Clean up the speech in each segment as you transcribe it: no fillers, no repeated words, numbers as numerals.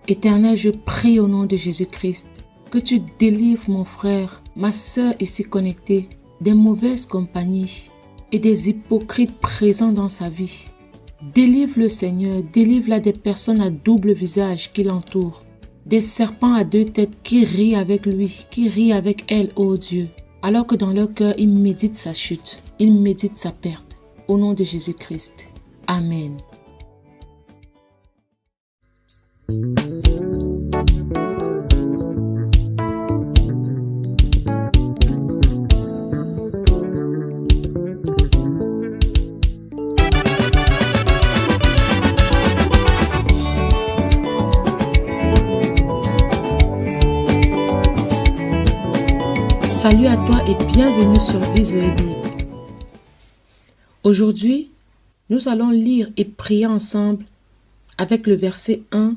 Éternel, je prie au nom de Jésus-Christ que tu délivres mon frère, ma sœur ici connectée, des mauvaises compagnies et des hypocrites présents dans sa vie. Délivre-le Seigneur, délivre-la des personnes à double visage qui l'entourent, des serpents à deux têtes qui rient avec lui, qui rient avec elle, ô Dieu, alors que dans leur cœur, ils méditent sa chute, ils méditent sa perte. Au nom de Jésus-Christ. Amen. Salut à toi et bienvenue sur Vie Zoé Bible. Aujourd'hui, nous allons lire et prier ensemble avec le verset 1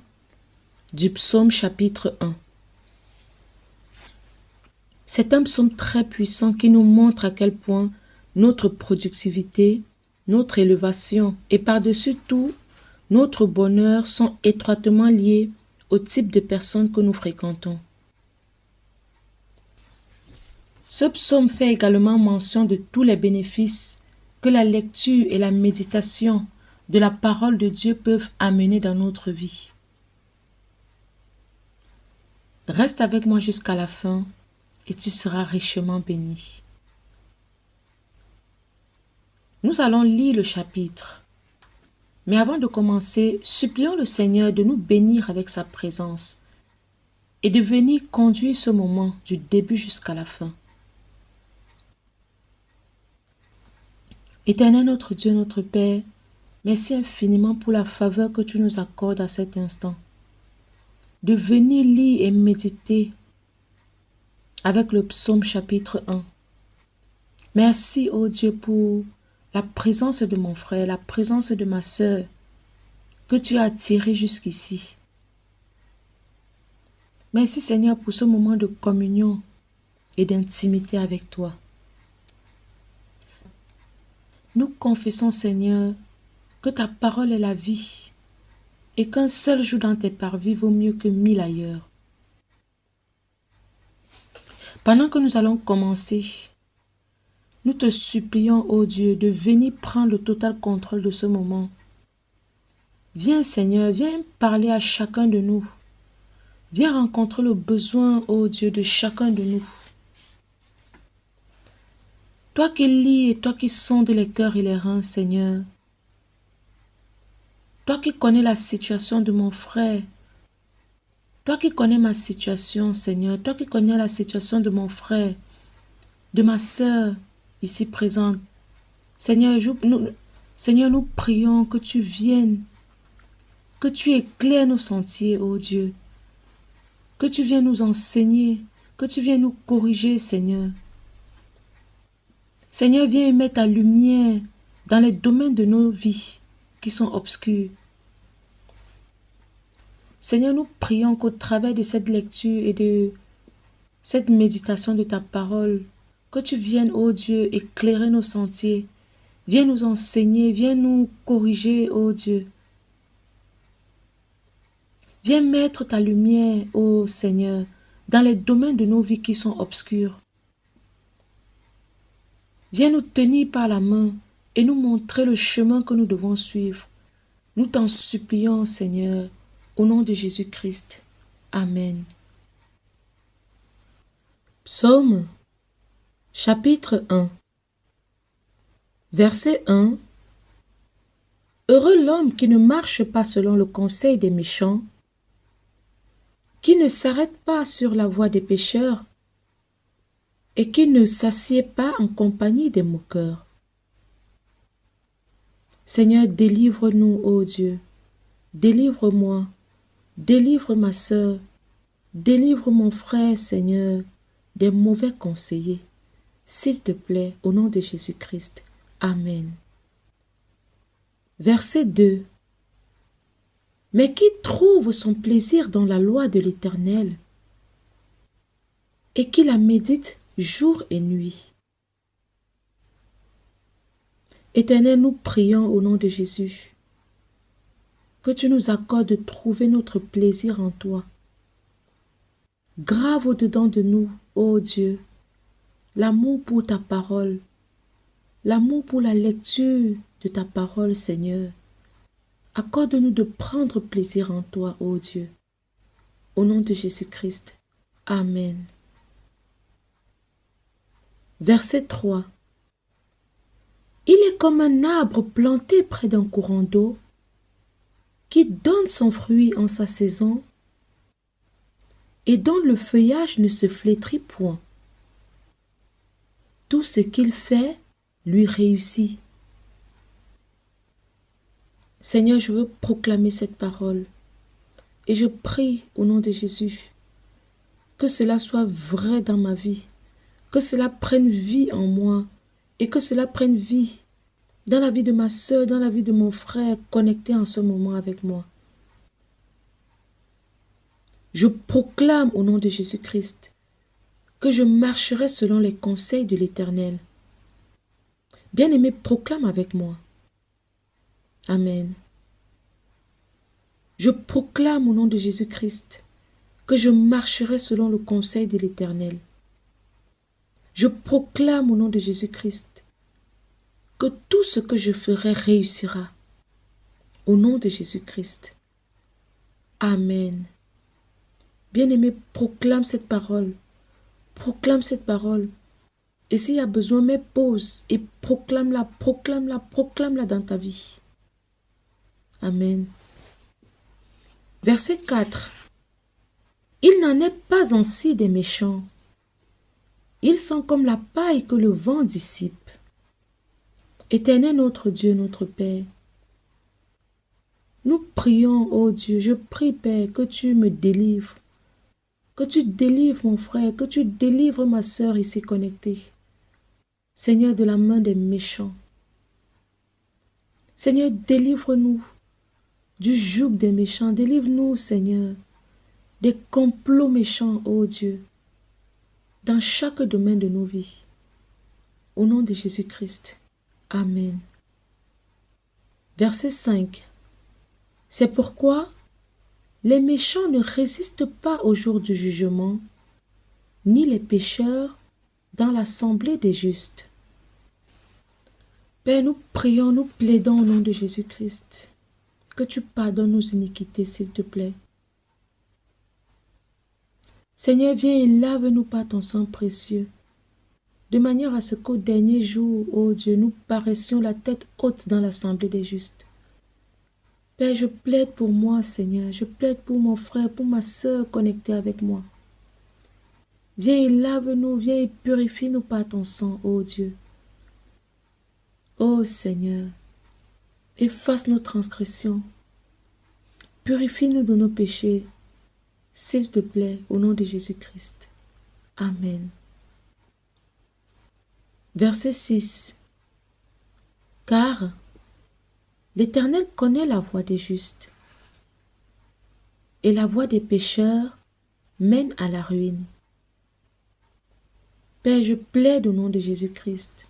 du psaume chapitre 1. C'est un psaume très puissant qui nous montre à quel point notre productivité, notre élévation et par-dessus tout, notre bonheur sont étroitement liés au type de personnes que nous fréquentons. Ce psaume fait également mention de tous les bénéfices que la lecture et la méditation de la parole de Dieu peuvent amener dans notre vie. Reste avec moi jusqu'à la fin et tu seras richement béni. Nous allons lire le chapitre. Mais avant de commencer, supplions le Seigneur de nous bénir avec sa présence et de venir conduire ce moment du début jusqu'à la fin. Éternel notre Dieu, notre Père, merci infiniment pour la faveur que tu nous accordes à cet instant. De venir lire et méditer avec le psaume chapitre 1. Merci, ô Dieu, pour la présence de mon frère, la présence de ma sœur que tu as attirée jusqu'ici. Merci, Seigneur, pour ce moment de communion et d'intimité avec toi. Nous confessons, Seigneur, que ta parole est la vie et qu'un seul jour dans tes parvis vaut mieux que 1000 ailleurs. Pendant que nous allons commencer, nous te supplions, ô Dieu, de venir prendre le total contrôle de ce moment. Viens, Seigneur, viens parler à chacun de nous. Viens rencontrer le besoin, ô Dieu, de chacun de nous. Toi qui lis et toi qui sondes les cœurs et les reins, Seigneur. Toi qui connais la situation de mon frère. Toi qui connais ma situation, Seigneur. Toi qui connais la situation de mon frère, de ma sœur ici présente. Seigneur, nous prions que tu viennes, que tu éclaires nos sentiers, ô Dieu. Que tu viennes nous enseigner, que tu viennes nous corriger, Seigneur. Seigneur, viens mettre ta lumière dans les domaines de nos vies qui sont obscurs. Seigneur, nous prions qu'au travers de cette lecture et de cette méditation de ta parole, que tu viennes, ô Dieu, éclairer nos sentiers. Viens nous enseigner, viens nous corriger, ô Dieu. Viens mettre ta lumière, ô Seigneur, dans les domaines de nos vies qui sont obscurs. Viens nous tenir par la main et nous montrer le chemin que nous devons suivre. Nous t'en supplions, Seigneur, au nom de Jésus-Christ. Amen. Psaume, chapitre 1, verset 1. Heureux l'homme qui ne marche pas selon le conseil des méchants, qui ne s'arrête pas sur la voie des pécheurs, et qui ne s'assied pas en compagnie des moqueurs. Seigneur, délivre-nous, ô Dieu. Délivre-moi, délivre ma sœur, délivre mon frère, Seigneur, des mauvais conseillers. S'il te plaît, au nom de Jésus-Christ. Amen. Verset 2. Mais qui trouve son plaisir dans la loi de l'Éternel et qui la médite jour et nuit. Éternel, nous prions au nom de Jésus. que tu nous accordes de trouver notre plaisir en toi. Grave au-dedans de nous, ô Dieu, l'amour pour ta parole, l'amour pour la lecture de ta parole, Seigneur. Accorde-nous de prendre plaisir en toi, ô Dieu. Au nom de Jésus-Christ. Amen. Verset 3. Il est comme un arbre planté près d'un courant d'eau qui donne son fruit en sa saison et dont le feuillage ne se flétrit point. Tout ce qu'il fait lui réussit. Seigneur, je veux proclamer cette parole et je prie au nom de Jésus que cela soit vrai dans ma vie, que cela prenne vie en moi et que cela prenne vie dans la vie de ma sœur, dans la vie de mon frère connecté en ce moment avec moi. Je proclame au nom de Jésus-Christ que je marcherai selon les conseils de l'Éternel. Bien-aimé, proclame avec moi. Amen. Je proclame au nom de Jésus-Christ que je marcherai selon le conseil de l'Éternel. Je proclame au nom de Jésus-Christ que tout ce que je ferai réussira. Au nom de Jésus-Christ. Amen. Bien-aimé, proclame cette parole. Proclame cette parole. Et s'il y a besoin, mets pause et proclame-la, proclame-la, proclame-la dans ta vie. Amen. Verset 4. Il n'en est pas ainsi des méchants. Ils sont comme la paille que le vent dissipe. Éternel notre Dieu, notre Père, nous prions, ô Dieu, je prie, Père, que tu me délivres, que tu délivres mon frère, que tu délivres ma sœur ici connectée. Seigneur, de la main des méchants. Seigneur, délivre-nous du joug des méchants. Délivre-nous, Seigneur, des complots méchants, ô Dieu, dans chaque domaine de nos vies. Au nom de Jésus-Christ. Amen. Verset 5. C'est pourquoi les méchants ne résistent pas au jour du jugement, ni les pécheurs dans l'assemblée des justes. Père, nous prions, nous plaidons au nom de Jésus-Christ, que tu pardonnes nos iniquités, s'il te plaît. Seigneur, viens et lave-nous par ton sang précieux, de manière à ce qu'au dernier jour, ô Dieu, nous paraissions la tête haute dans l'assemblée des justes. Père, je plaide pour moi, Seigneur, je plaide pour mon frère, pour ma sœur connectée avec moi. Viens et lave-nous, viens et purifie-nous par ton sang, ô Dieu. Ô Seigneur, efface nos transgressions, purifie-nous de nos péchés, s'il te plaît, au nom de Jésus-Christ. Amen. Verset 6. Car l'Éternel connaît la voie des justes, et la voie des pécheurs mène à la ruine. Père, je plaide au nom de Jésus-Christ,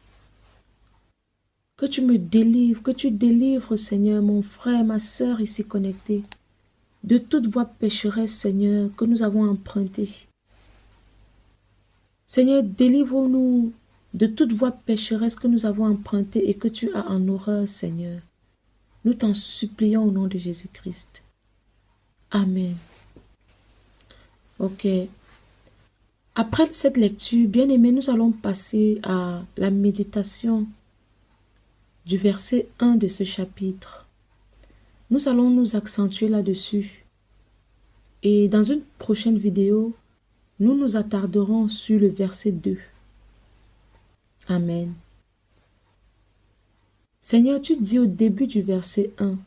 que tu me délivres, que tu délivres, Seigneur, mon frère, ma sœur ici connectée, de toute voie pécheresse, Seigneur, que nous avons empruntée. Seigneur, délivre-nous de toute voie pécheresse que nous avons empruntée et que tu as en horreur, Seigneur. Nous t'en supplions au nom de Jésus-Christ. Amen. Ok. Après cette lecture, bien-aimés, nous allons passer à la méditation du verset 1 de ce chapitre. Nous allons nous accentuer là-dessus. Et dans une prochaine vidéo, nous nous attarderons sur le verset 2. Amen. Seigneur, tu dis au début du verset 1,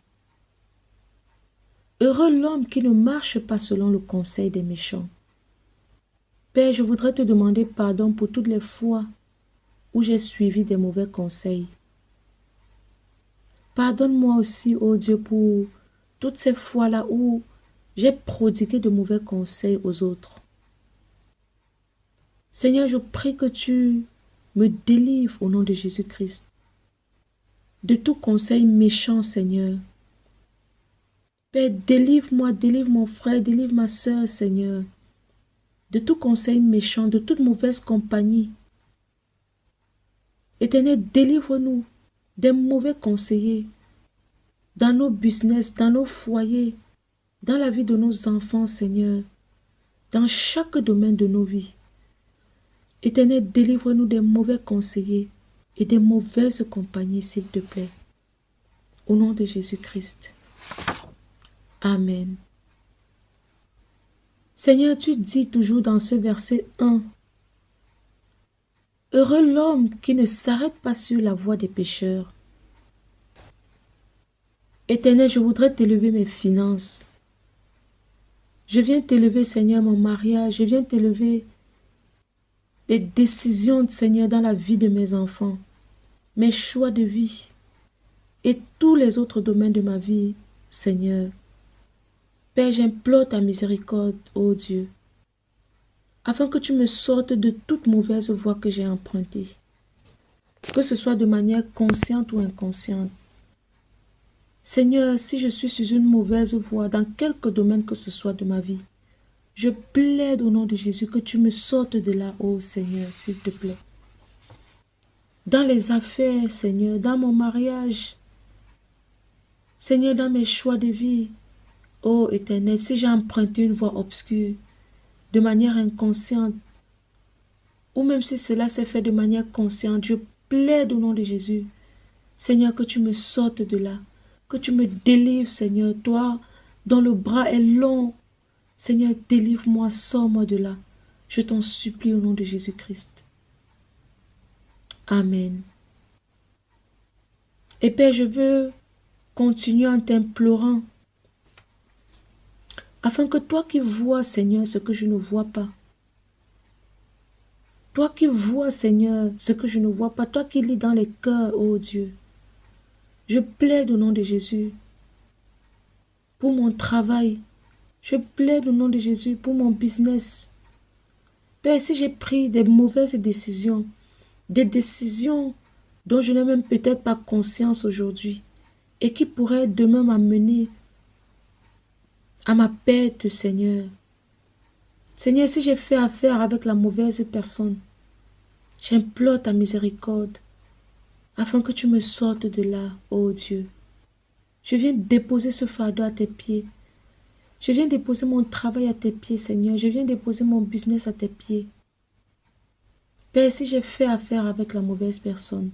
« Heureux l'homme qui ne marche pas selon le conseil des méchants. » Père, je voudrais te demander pardon pour toutes les fois où j'ai suivi des mauvais conseils. Pardonne-moi aussi, ô Dieu, pour toutes ces fois-là où j'ai prodigué de mauvais conseils aux autres. Seigneur, je prie que tu me délivres au nom de Jésus-Christ de tout conseil méchant, Seigneur. Père, délivre-moi, délivre mon frère, délivre ma sœur, Seigneur, de tout conseil méchant, de toute mauvaise compagnie. Éternel, délivre-nous des mauvais conseillers dans nos business, dans nos foyers, dans la vie de nos enfants, Seigneur, dans chaque domaine de nos vies. Éternel, délivre-nous des mauvais conseillers et des mauvaises compagnies, s'il te plaît. Au nom de Jésus-Christ. Amen. Seigneur, tu dis toujours dans ce verset 1, « Heureux l'homme qui ne s'arrête pas sur la voie des pécheurs. » Éternel, je voudrais t'élever mes finances. Je viens t'élever, Seigneur, mon mariage. Je viens t'élever les décisions, Seigneur, dans la vie de mes enfants, mes choix de vie et tous les autres domaines de ma vie, Seigneur. Père, j'implore ta miséricorde, ô Dieu, afin que tu me sortes de toute mauvaise voie que j'ai empruntée, que ce soit de manière consciente ou inconsciente. Seigneur, si je suis sur une mauvaise voie dans quelque domaine que ce soit de ma vie, je plaide au nom de Jésus que tu me sortes de là, ô Seigneur, s'il te plaît. Dans les affaires, Seigneur, dans mon mariage, Seigneur, dans mes choix de vie, ô Éternel, si j'ai emprunté une voie obscure, de manière inconsciente, ou même si cela s'est fait de manière consciente, je plaide au nom de Jésus, Seigneur, que tu me sortes de là, que tu me délivres, Seigneur, toi, dont le bras est long. Seigneur, délivre-moi, sors-moi de là. Je t'en supplie au nom de Jésus-Christ. Amen. Et Père, je veux continuer en t'implorant, afin que toi qui vois, Seigneur, ce que je ne vois pas, toi qui vois, Seigneur, ce que je ne vois pas, toi qui lis dans les cœurs, ô Dieu, je plaide au nom de Jésus pour mon travail. Je plaide au nom de Jésus pour mon business. Père, si j'ai pris des mauvaises décisions, des décisions dont je n'ai même peut-être pas conscience aujourd'hui et qui pourraient demain m'amener à ma perte, Seigneur. Seigneur, si j'ai fait affaire avec la mauvaise personne, j'implore ta miséricorde afin que tu me sortes de là, ô Dieu. Je viens déposer ce fardeau à tes pieds. Je viens déposer mon travail à tes pieds, Seigneur. Je viens déposer mon business à tes pieds. Père, si j'ai fait affaire avec la mauvaise personne,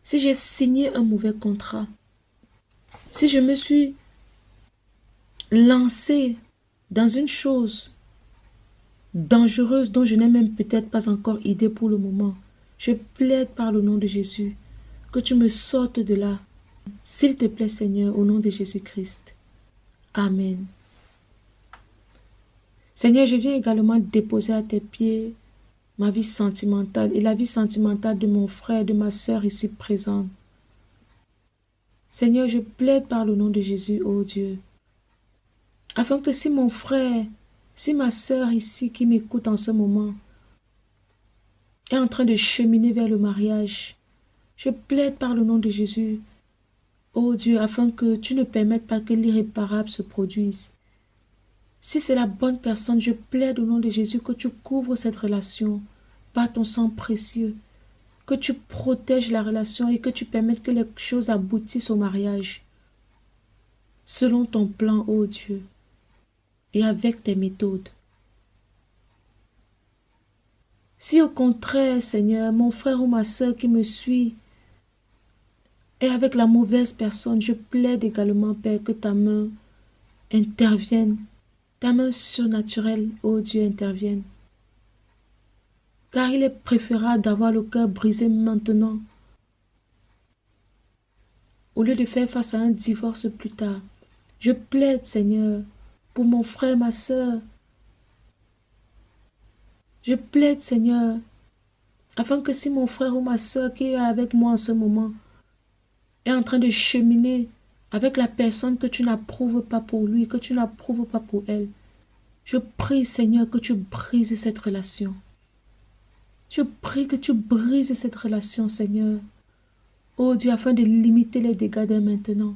si j'ai signé un mauvais contrat, si je me suis lancé dans une chose dangereuse dont je n'ai même peut-être pas encore idée pour le moment, je plaide par le nom de Jésus que tu me sortes de là. S'il te plaît, Seigneur, au nom de Jésus-Christ. Amen. Seigneur, je viens également déposer à tes pieds ma vie sentimentale et la vie sentimentale de mon frère et de ma sœur ici présente. Seigneur, je plaide par le nom de Jésus, ô Dieu, afin que si mon frère, si ma sœur ici qui m'écoute en ce moment est en train de cheminer vers le mariage, je plaide par le nom de Jésus, ô Dieu, afin que tu ne permettes pas que l'irréparable se produise. Si c'est la bonne personne, je plaide au nom de Jésus que tu couvres cette relation par ton sang précieux, que tu protèges la relation et que tu permettes que les choses aboutissent au mariage, selon ton plan, ô Dieu, et avec tes méthodes. Si au contraire, Seigneur, mon frère ou ma sœur qui me suit est avec la mauvaise personne, je plaide également, Père, que ta main intervienne, ta main surnaturelle, ô Dieu, intervienne. Car il est préférable d'avoir le cœur brisé maintenant, au lieu de faire face à un divorce plus tard. Je plaide, Seigneur, pour mon frère, ma sœur. Je plaide, Seigneur, afin que si mon frère ou ma sœur qui est avec moi en ce moment est en train de cheminer avec la personne que tu n'approuves pas pour lui, que tu n'approuves pas pour elle, je prie, Seigneur, que tu brises cette relation. Je prie que tu brises cette relation, Seigneur. Oh Dieu, afin de limiter les dégâts dès maintenant.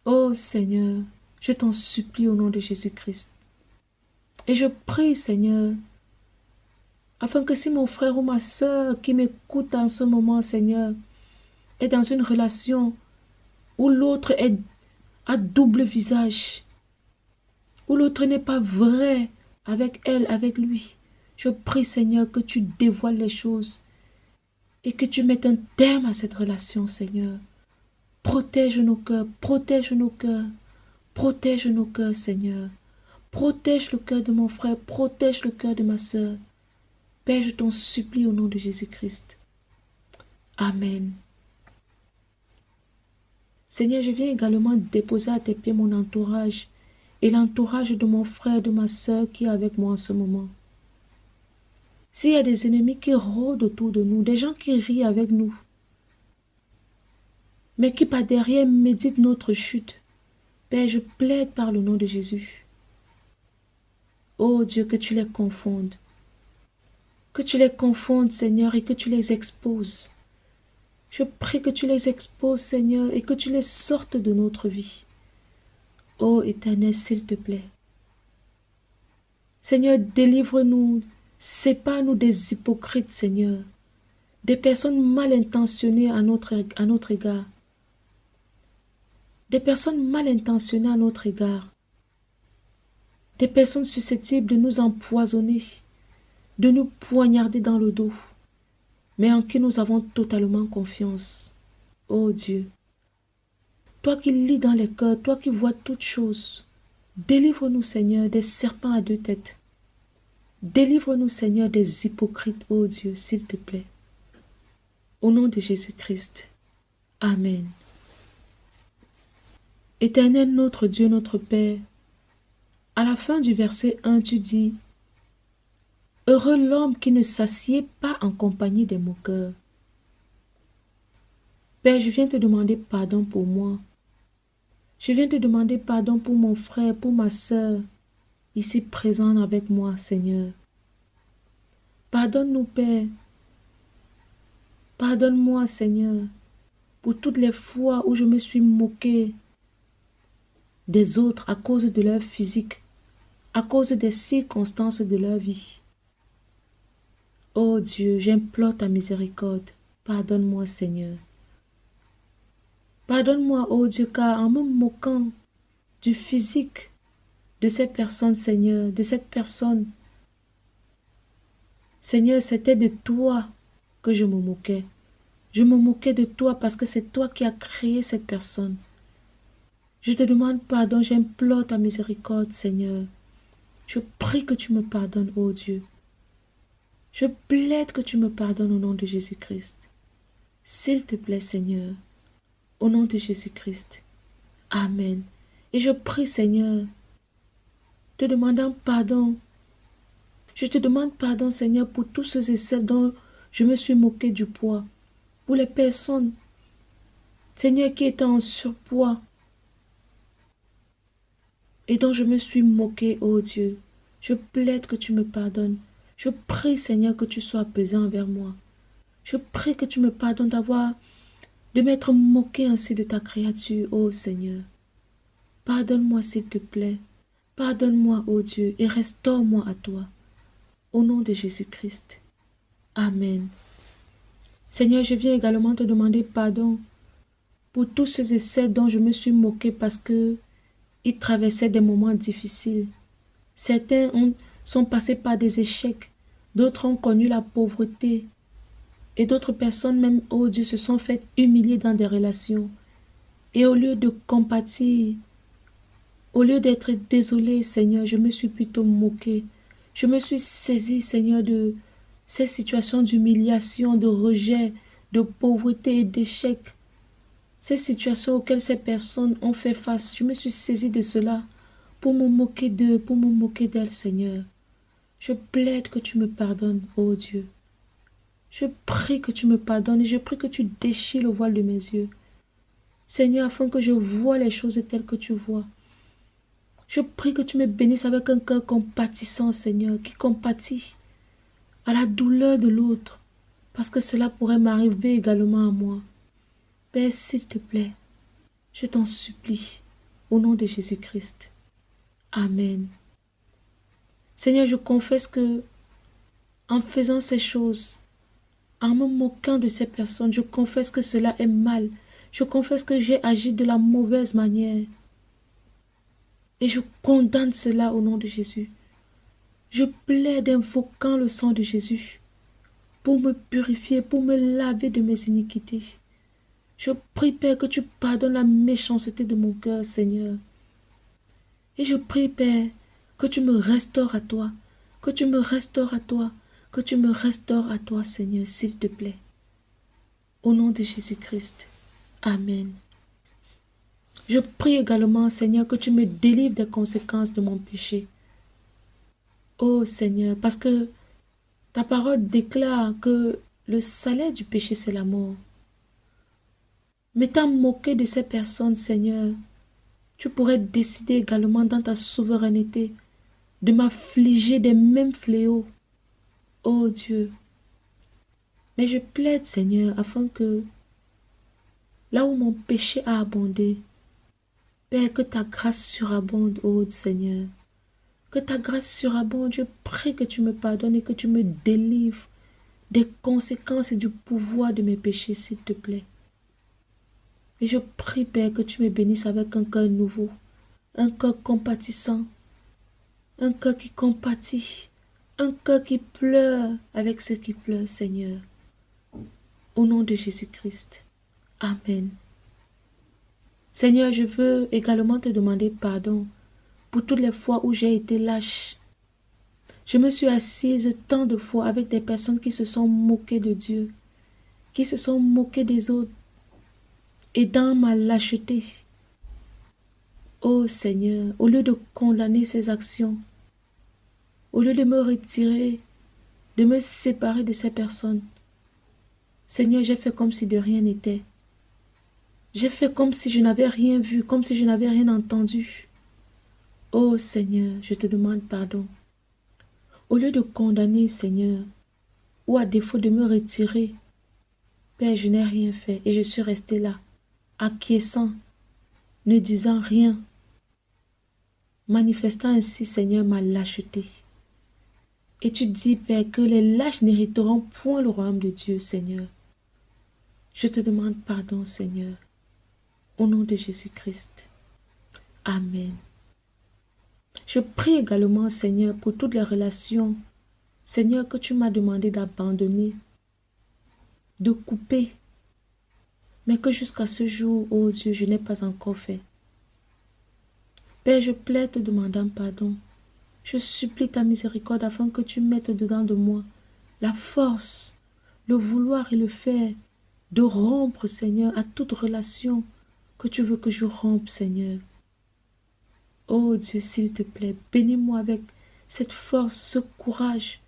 Oh Seigneur, je t'en supplie au nom de Jésus-Christ. Et je prie, Seigneur, afin que si mon frère ou ma sœur qui m'écoute en ce moment, Seigneur, est dans une relation où l'autre est à double visage, où l'autre n'est pas vrai avec elle, avec lui, je prie, Seigneur, que tu dévoiles les choses et que tu mettes un terme à cette relation, Seigneur. Protège nos cœurs, protège nos cœurs, protège nos cœurs, Seigneur. Protège le cœur de mon frère, protège le cœur de ma sœur. Père, je t'en supplie au nom de Jésus-Christ. Amen. Seigneur, je viens également déposer à tes pieds mon entourage et l'entourage de mon frère, de ma sœur qui est avec moi en ce moment. S'il y a des ennemis qui rôdent autour de nous, des gens qui rient avec nous, mais qui par derrière méditent notre chute, Père, je plaide par le nom de Jésus. Oh Dieu, que tu les confondes. Que tu les confondes, Seigneur, et que tu les exposes. Je prie que tu les exposes, Seigneur, et que tu les sortes de notre vie. Ô Éternel, s'il te plaît. Seigneur, délivre-nous, sépare-nous des hypocrites, Seigneur, des personnes mal intentionnées à notre égard. Des personnes mal intentionnées à notre égard. Des personnes susceptibles de nous empoisonner, de nous poignarder dans le dos, mais en qui nous avons totalement confiance. Ô Dieu, toi qui lis dans les cœurs, toi qui vois toutes choses, délivre-nous, Seigneur, des serpents à deux têtes. Délivre-nous, Seigneur, des hypocrites, ô Dieu, s'il te plaît. Au nom de Jésus-Christ. Amen. Éternel notre Dieu, notre Père, à la fin du verset 1, tu dis « Heureux l'homme qui ne s'assied pas en compagnie des moqueurs. » Père, je viens te demander pardon pour moi. Je viens te demander pardon pour mon frère, pour ma sœur, ici présente avec moi, Seigneur. Pardonne-nous, Père. Pardonne-moi, Seigneur, pour toutes les fois où je me suis moqué des autres à cause de leur physique, à cause des circonstances de leur vie. Oh Dieu, j'implore ta miséricorde. Pardonne-moi, Seigneur. Pardonne-moi, oh Dieu, car en me moquant du physique de cette personne, Seigneur, de cette personne, Seigneur, c'était de toi que je me moquais. Je me moquais de toi parce que c'est toi qui as créé cette personne. Je te demande pardon, j'implore ta miséricorde, Seigneur. Je prie que tu me pardonnes, ô Dieu. Je plaide que tu me pardonnes au nom de Jésus-Christ. S'il te plaît, Seigneur, au nom de Jésus-Christ. Amen. Et je prie, Seigneur, te demandant pardon. Je te demande pardon, Seigneur, pour tous ceux et celles dont je me suis moqué du poids. Pour les personnes, Seigneur, qui étaient en surpoids et dont je me suis moqué, ô Dieu. Je plaide que tu me pardonnes. Je prie, Seigneur, que tu sois pesant envers moi. Je prie que tu me pardonnes de m'être moqué ainsi de ta créature, ô Seigneur. Pardonne-moi, s'il te plaît. Pardonne-moi, ô Dieu, et restaure-moi à toi. Au nom de Jésus-Christ. Amen. Seigneur, je viens également te demander pardon pour tous ceux et celles dont je me suis moqué parce que ils traversaient des moments difficiles. Certains sont passés par des échecs, d'autres ont connu la pauvreté, et d'autres personnes même, oh Dieu, se sont faites humilier dans des relations. Et au lieu de compatir, au lieu d'être désolé, Seigneur, je me suis plutôt moqué. Je me suis saisi, Seigneur, de ces situations d'humiliation, de rejet, de pauvreté et d'échec. Ces situations auxquelles ces personnes ont fait face, je me suis saisi de cela pour me moquer d'eux, pour me moquer d'elles, Seigneur. Je plaide que tu me pardonnes, ô Dieu. Je prie que tu me pardonnes et je prie que tu déchires le voile de mes yeux. Seigneur, afin que je voie les choses telles que tu vois. Je prie que tu me bénisses avec un cœur compatissant, Seigneur, qui compatit à la douleur de l'autre, parce que cela pourrait m'arriver également à moi. Père, s'il te plaît, je t'en supplie. au nom de Jésus-Christ. Amen. Seigneur, je confesse que en faisant ces choses, en me moquant de ces personnes, je confesse que cela est mal. Je confesse que j'ai agi de la mauvaise manière. Et je condamne cela au nom de Jésus. Je plaide invoquant le sang de Jésus pour me purifier, pour me laver de mes iniquités. Je prie, Père, que tu pardonnes la méchanceté de mon cœur, Seigneur. Et je prie, Père, que tu me restaures à toi, que tu me restaures à toi, que tu me restaures à toi, Seigneur, s'il te plaît. Au nom de Jésus-Christ. Amen. Je prie également, Seigneur, que tu me délivres des conséquences de mon péché. Oh Seigneur, parce que ta parole déclare que le salaire du péché, c'est la mort. M'étant moqué de ces personnes, Seigneur, tu pourrais décider également dans ta souveraineté de m'affliger des mêmes fléaux. Oh Dieu. Mais je plaide, Seigneur, afin que là où mon péché a abondé, Père, que ta grâce surabonde, oh Seigneur. Que ta grâce surabonde, je prie que tu me pardonnes et que tu me délivres des conséquences et du pouvoir de mes péchés, s'il te plaît. Et je prie, Père, que tu me bénisses avec un cœur nouveau, un cœur compatissant, un cœur qui compatit, un cœur qui pleure avec ceux qui pleurent, Seigneur. Au nom de Jésus-Christ. Amen. Seigneur, je veux également te demander pardon pour toutes les fois où j'ai été lâche. Je me suis assise tant de fois avec des personnes qui se sont moquées de Dieu, qui se sont moquées des autres, et dans ma lâcheté. Ô Seigneur, au lieu de condamner ces actions, au lieu de me retirer, de me séparer de ces personnes, Seigneur, j'ai fait comme si de rien n'était. J'ai fait comme si je n'avais rien vu, comme si je n'avais rien entendu. Ô Seigneur, je te demande pardon. Au lieu de condamner, Seigneur, ou à défaut de me retirer, Père, je n'ai rien fait et je suis resté là, acquiesçant, ne disant rien, manifestant ainsi, Seigneur, ma lâcheté. Et tu dis, Père, que les lâches n'hériteront point le royaume de Dieu, Seigneur. Je te demande pardon, Seigneur, au nom de Jésus-Christ. Amen. Je prie également, Seigneur, pour toutes les relations, Seigneur, que tu m'as demandé d'abandonner, de couper, mais que jusqu'à ce jour, oh Dieu, je n'ai pas encore fait. Père, je plaide te demandant pardon. Je supplie ta miséricorde afin que tu mettes dedans de moi la force, le vouloir et le faire de rompre, Seigneur, à toute relation que tu veux que je rompe, Seigneur. Oh Dieu, s'il te plaît, bénis-moi avec cette force, ce courage.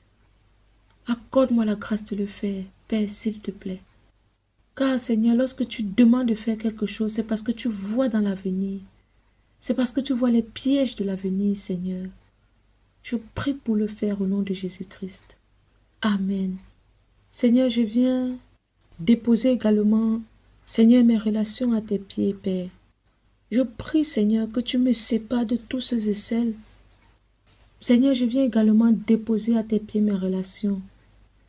Accorde-moi la grâce de le faire, Père, s'il te plaît. Car, Seigneur, lorsque tu demandes de faire quelque chose, c'est parce que tu vois dans l'avenir. C'est parce que tu vois les pièges de l'avenir, Seigneur. Je prie pour le faire au nom de Jésus-Christ. Amen. Seigneur, je viens déposer également, Seigneur, mes relations à tes pieds, Père. Je prie, Seigneur, que tu me sépares de tous ceux et celles. Seigneur, je viens également déposer à tes pieds mes relations.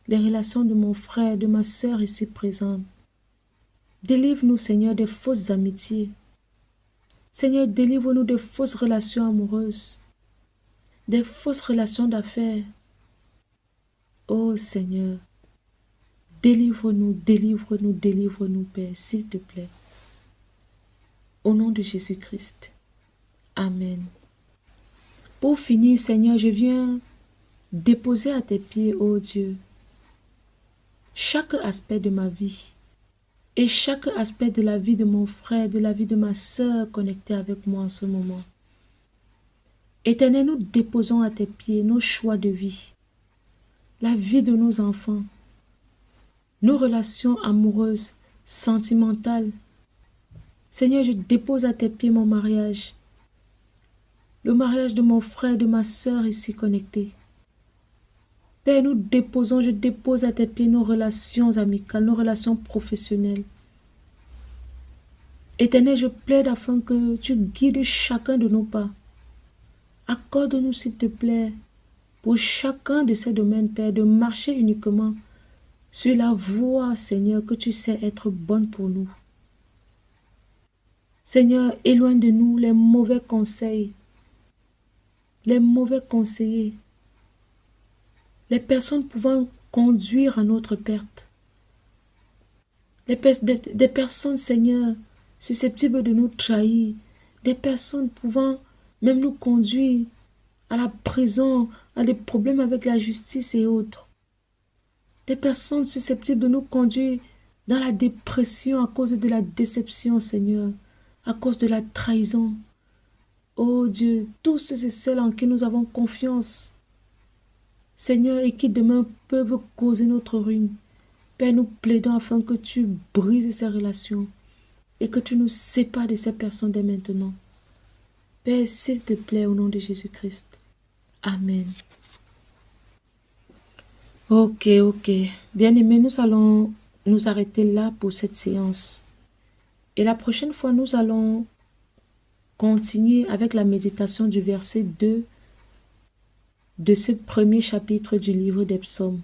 Les relations de mon frère, de ma sœur ici présente. Délivre-nous, Seigneur, des fausses amitiés. Seigneur, délivre-nous de fausses relations amoureuses, des fausses relations d'affaires. Oh Seigneur, délivre-nous, délivre-nous, délivre-nous, Père, s'il te plaît. Au nom de Jésus-Christ. Amen. Pour finir, Seigneur, je viens déposer à tes pieds, ô Dieu, chaque aspect de ma vie et chaque aspect de la vie de mon frère, de la vie de ma sœur connectée avec moi en ce moment. Éternel, nous déposons à tes pieds nos choix de vie, la vie de nos enfants, nos relations amoureuses, sentimentales. Seigneur, je dépose à tes pieds mon mariage, le mariage de mon frère, de ma sœur ici connectée. Père, je dépose à tes pieds nos relations amicales, nos relations professionnelles. Éternel, je plaide afin que tu guides chacun de nos pas. Accorde-nous, s'il te plaît, pour chacun de ces domaines, Père, de marcher uniquement sur la voie, Seigneur, que tu sais être bonne pour nous. Seigneur, éloigne de nous les mauvais conseils, les mauvais conseillers, les personnes pouvant conduire à notre perte. Des personnes, Seigneur, susceptibles de nous trahir, des personnes pouvant même nous conduire à la prison, à des problèmes avec la justice et autres. Des personnes susceptibles de nous conduire dans la dépression à cause de la déception, Seigneur, à cause de la trahison. Oh Dieu, tous ceux et celles en qui nous avons confiance, Seigneur, et qui demain peuvent causer notre ruine. Père, nous plaidons afin que tu brises ces relations et que tu nous sépares de ces personnes dès maintenant. Père, s'il te plaît, au nom de Jésus-Christ. Amen. Ok. Bien-aimés, nous allons nous arrêter là pour cette séance. Et la prochaine fois, nous allons continuer avec la méditation du verset 2 de ce premier chapitre du livre des psaumes.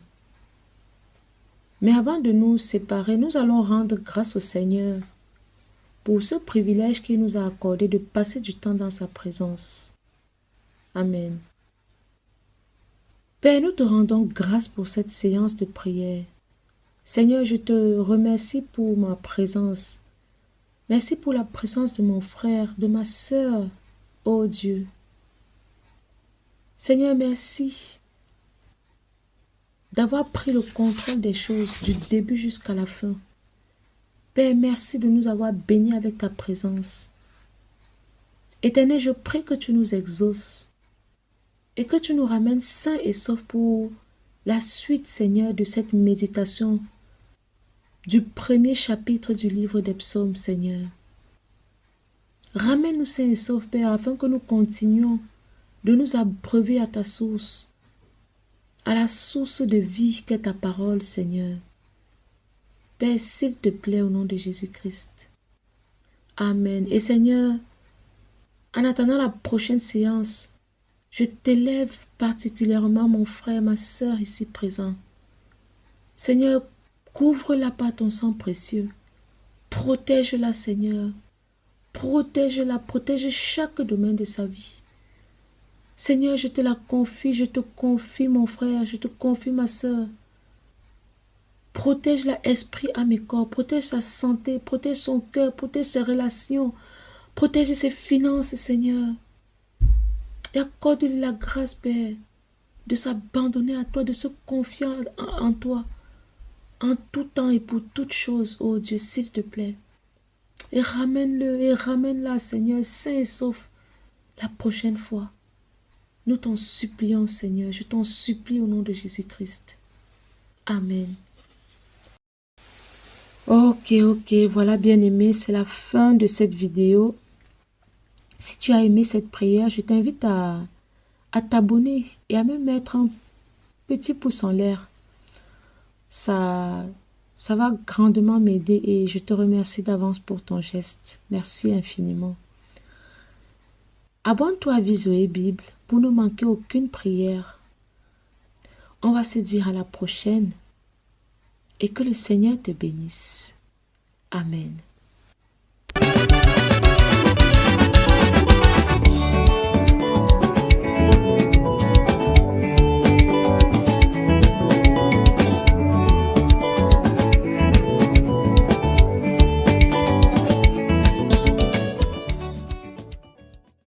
Mais avant de nous séparer, nous allons rendre grâce au Seigneur pour ce privilège qu'il nous a accordé de passer du temps dans sa présence. Amen. Père, nous te rendons grâce pour cette séance de prière. Seigneur, je te remercie pour ma présence. Merci pour la présence de mon frère, de ma sœur, ô Dieu. Seigneur, merci d'avoir pris le contrôle des choses du début jusqu'à la fin. Père, merci de nous avoir bénis avec ta présence. Éternel, je prie que tu nous exauces et que tu nous ramènes sains et saufs pour la suite, Seigneur, de cette méditation du premier chapitre du livre des psaumes, Seigneur. Ramène-nous sains et saufs, Père, afin que nous continuions de nous abreuver à ta source, à la source de vie qu'est ta parole, Seigneur. Père, s'il te plaît, au nom de Jésus-Christ. Amen. Et Seigneur, en attendant la prochaine séance, je t'élève particulièrement mon frère, ma sœur ici présent. Seigneur, couvre-la par ton sang précieux. Protège-la, Seigneur. Protège-la, protège chaque domaine de sa vie. Seigneur, je te la confie, je te confie mon frère, je te confie ma sœur. Protège-la, esprit, âme et corps. Protège sa santé, protège son cœur, protège ses relations. Protège ses finances, Seigneur. Et accorde-lui la grâce, Père, de s'abandonner à toi, de se confier en toi, en tout temps et pour toutes choses, oh Dieu, s'il te plaît. Et ramène-le et ramène-la, Seigneur, sain et sauf la prochaine fois. Nous t'en supplions, Seigneur, je t'en supplie au nom de Jésus-Christ. Amen. Ok, voilà bien-aimé, c'est la fin de cette vidéo. Si tu as aimé cette prière, je t'invite à t'abonner et à me mettre un petit pouce en l'air. Ça va grandement m'aider et je te remercie d'avance pour ton geste. Merci infiniment. Abonne-toi à Visoé Bible pour ne manquer aucune prière. On va se dire à la prochaine et que le Seigneur te bénisse. Amen.